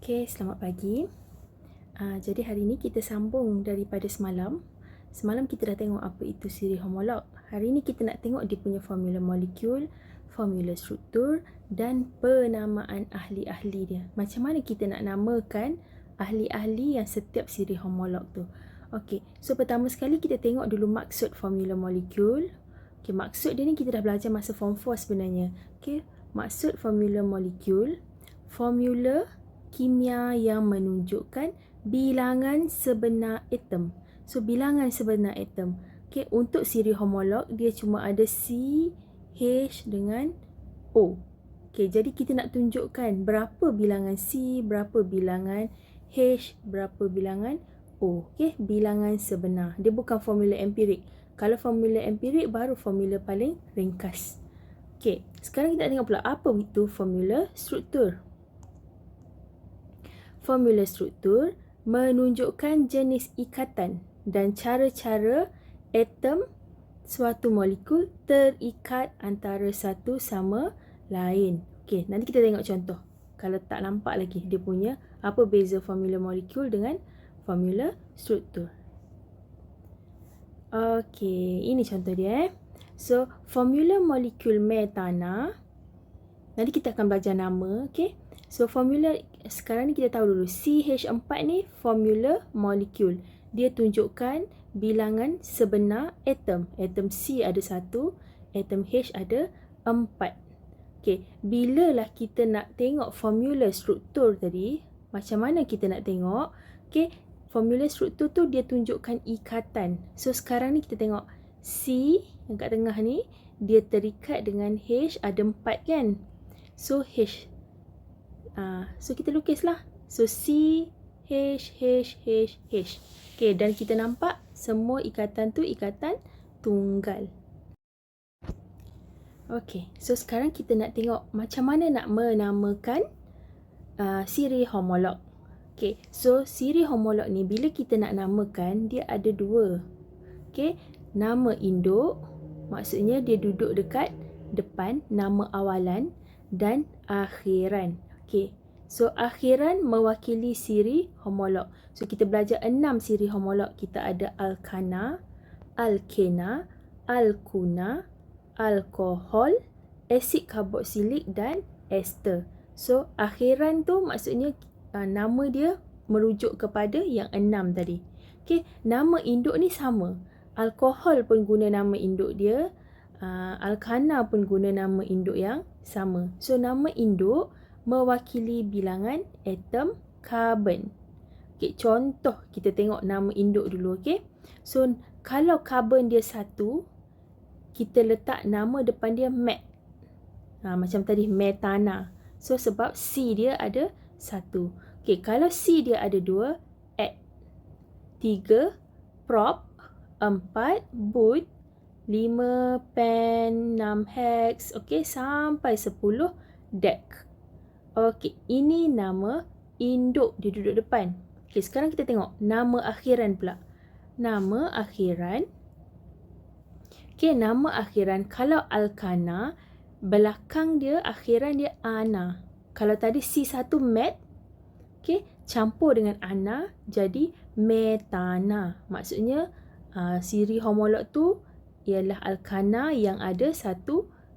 Okey, selamat pagi. Jadi hari ini kita sambung daripada semalam. Semalam kita dah tengok apa itu siri homolog. Hari ini kita nak tengok dia punya formula molekul, formula struktur dan penamaan ahli-ahli dia. Macam mana kita nak namakan ahli-ahli yang setiap siri homolog tu. Okey, so pertama sekali kita tengok dulu maksud formula molekul. Okey, maksud dia ni kita dah belajar masa form 4 sebenarnya. Okey, maksud formula molekul, formula kimia yang menunjukkan bilangan sebenar atom. So, bilangan sebenar atom. Okay, untuk siri homolog, dia cuma ada C, H dengan O. Okay, jadi kita nak tunjukkan berapa bilangan C, berapa bilangan H, berapa bilangan O. Okay, bilangan sebenar. Dia bukan formula empirik. Kalau formula empirik, baru formula paling ringkas. Okay, sekarang kita nak tengok pula apa itu formula struktur. Formula struktur menunjukkan jenis ikatan dan cara-cara atom suatu molekul terikat antara satu sama lain. Okey, nanti kita tengok contoh. Kalau tak nampak lagi dia punya apa beza formula molekul dengan formula struktur. Okey, ini contoh dia. So, formula molekul metana. Nanti kita akan belajar nama, okey. So, formula sekarang ni kita tahu dulu. CH4 ni formula molekul. Dia tunjukkan bilangan sebenar atom. Atom C ada 1, atom H ada 4. Okey, bilalah kita nak tengok formula struktur tadi, macam mana kita nak tengok? Okey, formula struktur tu dia tunjukkan ikatan. So, sekarang ni kita tengok C yang kat tengah ni, dia terikat dengan H ada 4 kan? So, H. So, kita lukislah. So, C, H, H, H, H. Okay, dan kita nampak semua ikatan tu ikatan tunggal. Okay, so sekarang kita nak tengok macam mana nak menamakan siri homolog. Okay, so siri homolog ni bila kita nak namakan, dia ada dua. Okay, nama induk, maksudnya dia duduk dekat depan, nama awalan dan akhiran. Okay, so akhiran mewakili siri homolog. So kita belajar 6 siri homolog. Kita ada alkana, alkena, alkuna, alkohol, asid karboksilik dan ester. So akhiran tu maksudnya nama dia merujuk kepada yang 6 tadi. Okay, nama induk ni sama. Alkohol pun guna nama induk dia. Alkana pun guna nama induk yang sama. So nama induk mewakili bilangan atom karbon. Okay, contoh kita tengok nama induk dulu. Okay, so kalau karbon dia 1, kita letak nama depan dia met. Macam tadi metana. So sebab C dia ada 1. Okay, kalau C dia ada 2, add. 3, prop. 4, but. 5, pen. 6, hex. Okay, sampai 10, dec. Okey, ini nama induk dia duduk depan. Okey, sekarang kita tengok nama akhiran pula. Nama akhiran. Okey, nama akhiran kalau alkana, belakang dia akhiran dia ana. Kalau tadi C1 met, okey, campur dengan ana jadi metana. Maksudnya siri homolog tu ialah alkana yang ada 1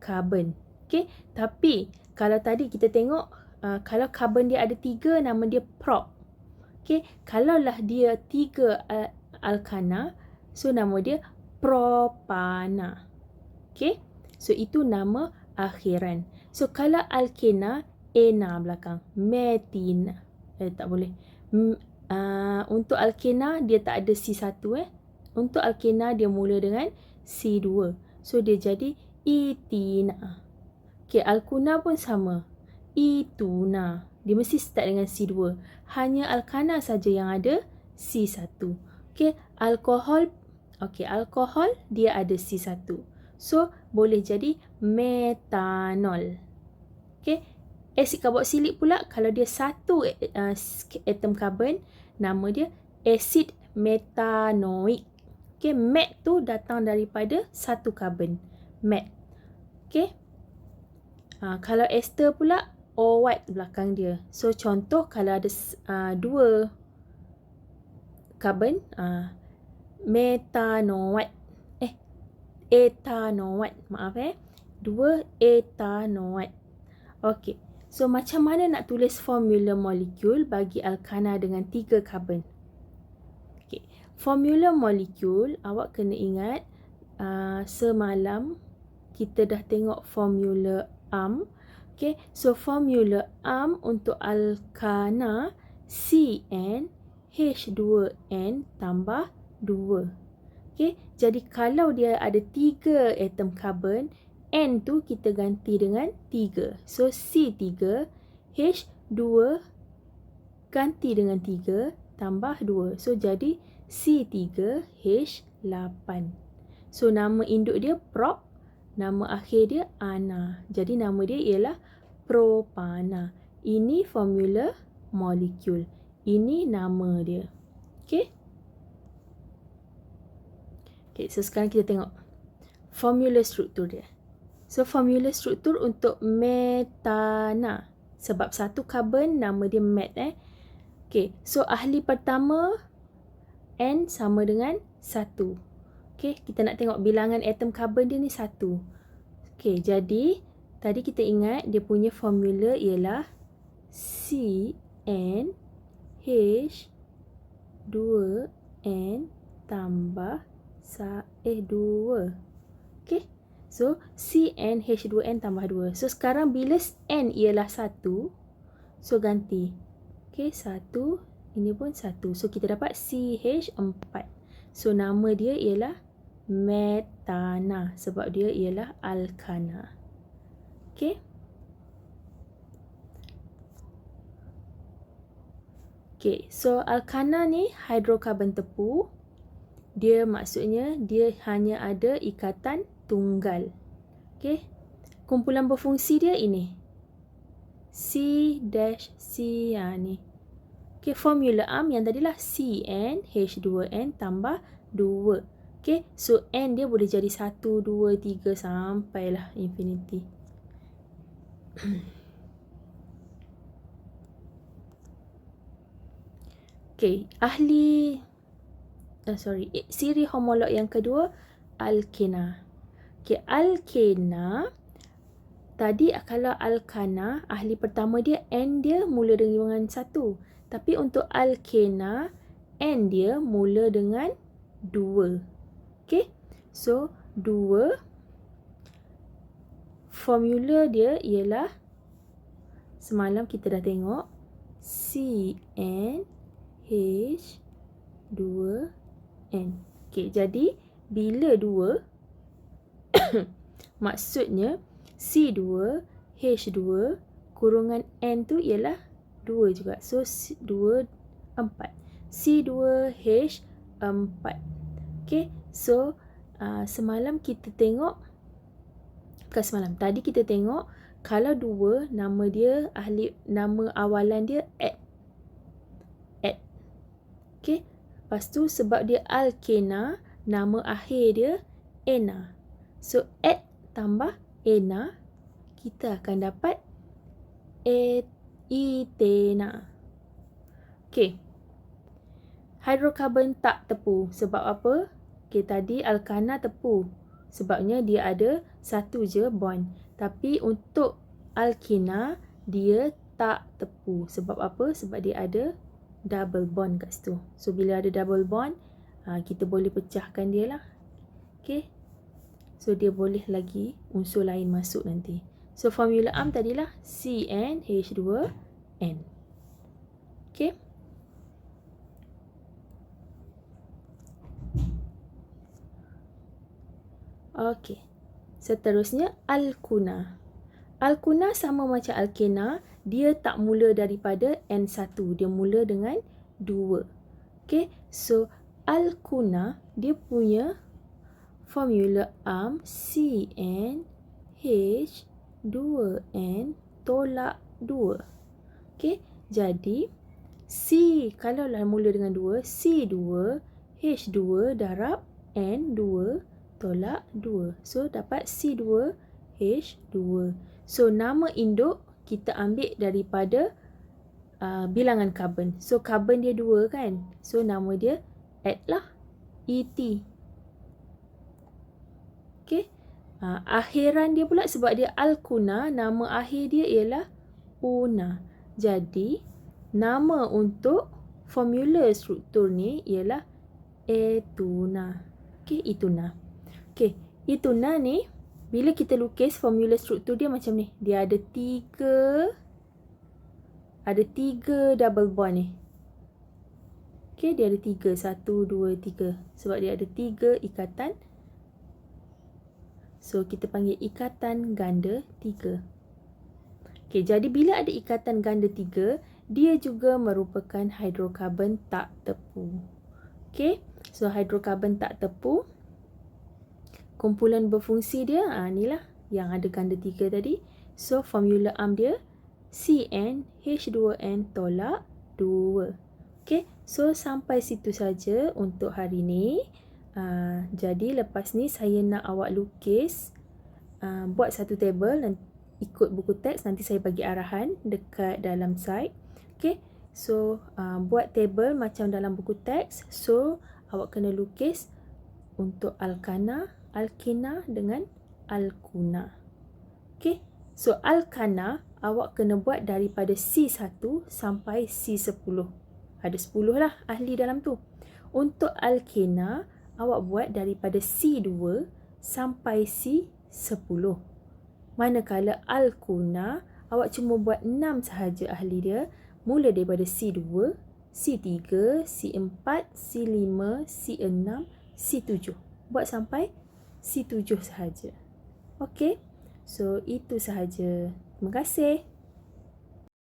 karbon. Okey, tapi kalau tadi kita tengok kalau karbon dia ada 3, nama dia prop. Okay, kalaulah dia 3 alkana, so nama dia propana. Okay, so itu nama akhiran. So kalau alkena, ena belakang. Metina. Tak boleh. Untuk alkena dia tak ada C1 Untuk alkena dia mula dengan C2. So dia jadi etina. Okay, alkuna pun sama. Ituna. Dia mesti start dengan C2. Hanya alkana saja yang ada C1. Okey, alkohol. Okey, alkohol dia ada C1. So, boleh jadi metanol. Okey, asid karboksilik pula kalau dia 1 atom karbon, nama dia asid metanoik. Okey, met tu datang daripada 1 karbon. Met. Okey. Kalau ester pula O white belakang dia. So contoh kalau ada dua carbon, metanoate. Ethanoate. Maaf dua ethanoate. Okey. So macam mana nak tulis formula molekul bagi alkana dengan 3 carbon? Okey. Formula molekul awak kena ingat semalam kita dah tengok formula AMP. Okay, so formula AMP untuk alkana CnH2n tambah 2. Okay, jadi kalau dia ada 3 atom carbon, N tu kita ganti dengan 3. So C3H2 ganti dengan 3 tambah 2. So jadi C3H8. So nama induk dia prop, nama akhir dia ana. Jadi nama dia ialah propana. Ini formula molekul. Ini nama dia. Okey. Okey, so sekarang kita tengok formula struktur dia. So formula struktur untuk metana. Sebab satu carbon nama dia met Okey, so ahli pertama N sama dengan 1. Okay, kita nak tengok bilangan atom carbon dia ni 1. Okay, jadi tadi kita ingat dia punya formula ialah CnH2n tambah 2. Okay, so CnH2n tambah 2. So sekarang bila N ialah 1, so ganti. Okay, 1, ini pun 1. So kita dapat CH4. So nama dia ialah metana sebab dia ialah alkana. Okey. Okey, so alkana ni hidrokarbon tepu. Dia maksudnya dia hanya ada ikatan tunggal. Okey. Kumpulan berfungsi dia ini. C-C ni. Okay, formula AMP yang tadilah CnH2n tambah 2. Okay, so N dia boleh jadi 1, 2, 3 sampailah infinity. Okay, siri homolog yang kedua, alkena. Okay, alkena. Tadi kalau alkana, ahli pertama dia, N dia mula dengan 1. Tapi untuk alkena, N dia mula dengan 2. Okay. So, 2. Formula dia ialah, semalam kita dah tengok, CnH2n. Okay, jadi, bila 2, maksudnya, C2H2 kurungan N tu ialah 2 juga. So, 2, 4. C2H4. Okay. So, semalam kita tengok. Bukan semalam. Tadi kita tengok. Kalau 2, nama dia, nama awalan dia at. Okay. Lepas tu, sebab dia alkena, nama akhir dia ena. So, at tambah ena, kita akan dapat ethena. Okay. Hidrokarbon tak tepu. Sebab apa? Okay, tadi alkana tepu. Sebabnya dia ada satu je bond. Tapi untuk alkena, dia tak tepu. Sebab apa? Sebab dia ada double bond kat situ. So, bila ada double bond, kita boleh pecahkan dia lah. Okay. So, dia boleh lagi unsur lain masuk nanti. So, formula AMP tadilah CnH2n. Okay. Okay. Seterusnya, alkuna. Alkuna sama macam alkena. Dia tak mula daripada N1. Dia mula dengan 2. Okay. So, alkuna, dia punya formula AMP CnH2n tolak 2. Okay. Jadi, C kalaulah mula dengan 2, C2H2 darab N2 tolak 2. So, dapat C2H2. So, nama induk kita ambil daripada bilangan karbon. So karbon dia 2 kan. So nama dia Et lah. ET. Okay. Akhiran dia pula sebab dia alkuna, nama akhir dia ialah una. Jadi nama untuk formula struktur ni ialah etuna. Okay, etuna. Okay, etuna ni bila kita lukis formula struktur dia macam ni. Dia ada 3 double bond ni. Okay, dia ada 3. 1, 2, 3. Sebab dia ada 3 ikatan. So, kita panggil ikatan ganda 3. Okay, jadi bila ada ikatan ganda 3, dia juga merupakan hidrokarbon tak tepu. Okay, so hidrokarbon tak tepu. Kumpulan berfungsi dia, inilah yang ada ganda 3 tadi. So, formula AMP dia CnH2n tolak 2. Okay, so sampai situ saja untuk hari ni. Jadi lepas ni saya nak awak lukis, buat satu table dan ikut buku teks. Nanti saya bagi arahan dekat dalam slide. Okay, so buat table macam dalam buku teks. So awak kena lukis untuk alkana, alkena dengan alkuna. Okay, so alkana awak kena buat daripada C1 sampai C10. Ada 10 lah ahli dalam tu. Untuk alkena awak buat daripada C2 sampai C10. Manakala alkuna awak cuma buat 6 sahaja ahli dia. Mula daripada C2, C3, C4, C5, C6, C7. Buat sampai C7 sahaja. Okey. So itu sahaja. Terima kasih.